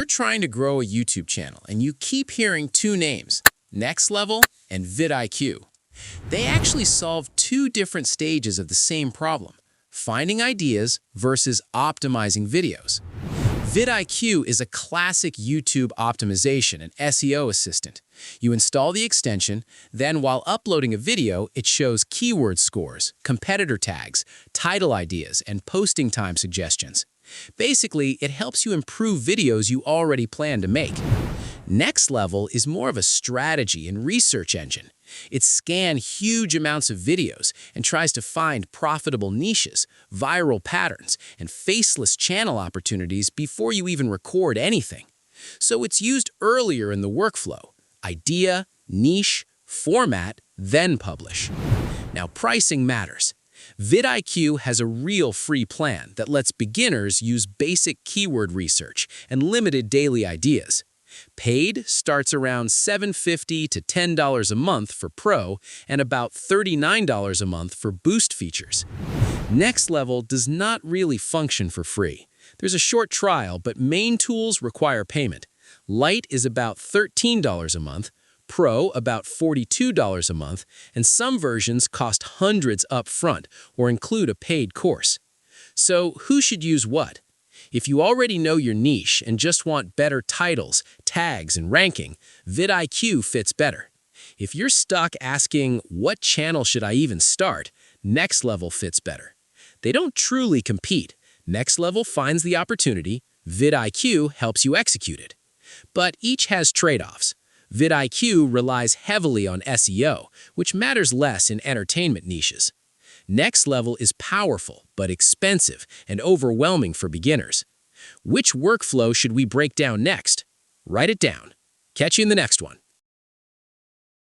You're trying to grow a YouTube channel and you keep hearing two names, Nexlev and Vidiq. They actually solve two different stages of the same problem, finding ideas versus optimizing videos. Vidiq is a classic YouTube optimization and SEO assistant. You install the extension, then while uploading a video, it shows keyword scores, competitor tags, title ideas, and posting time suggestions. Basically, it helps you improve videos you already plan to make. Nexlev is more of a strategy and research engine. It scans huge amounts of videos and tries to find profitable niches, viral patterns, and faceless channel opportunities before you even record anything. So it's used earlier in the workflow: idea, niche, format, then publish. Now, pricing matters. Vidiq has a real free plan that lets beginners use basic keyword research and limited daily ideas. Paid starts around $7.50 to $10 a month for Pro and about $39 a month for Boost features. Nexlev does not really function for free. There's a short trial, but main tools require payment. Lite is about $13 a month, Pro about $42 a month, and some versions cost hundreds up front or include a paid course. So who should use what? If you already know your niche and just want better titles, tags, and ranking, Vidiq fits better. If you're stuck asking, what channel should I even start, Nexlev fits better. They don't truly compete. Nexlev finds the opportunity, Vidiq helps you execute it. But each has trade-offs. Vidiq relies heavily on SEO, which matters less in entertainment niches. Nexlev is powerful but expensive and overwhelming for beginners. Which workflow should we break down next? Write it down. Catch you in the next one.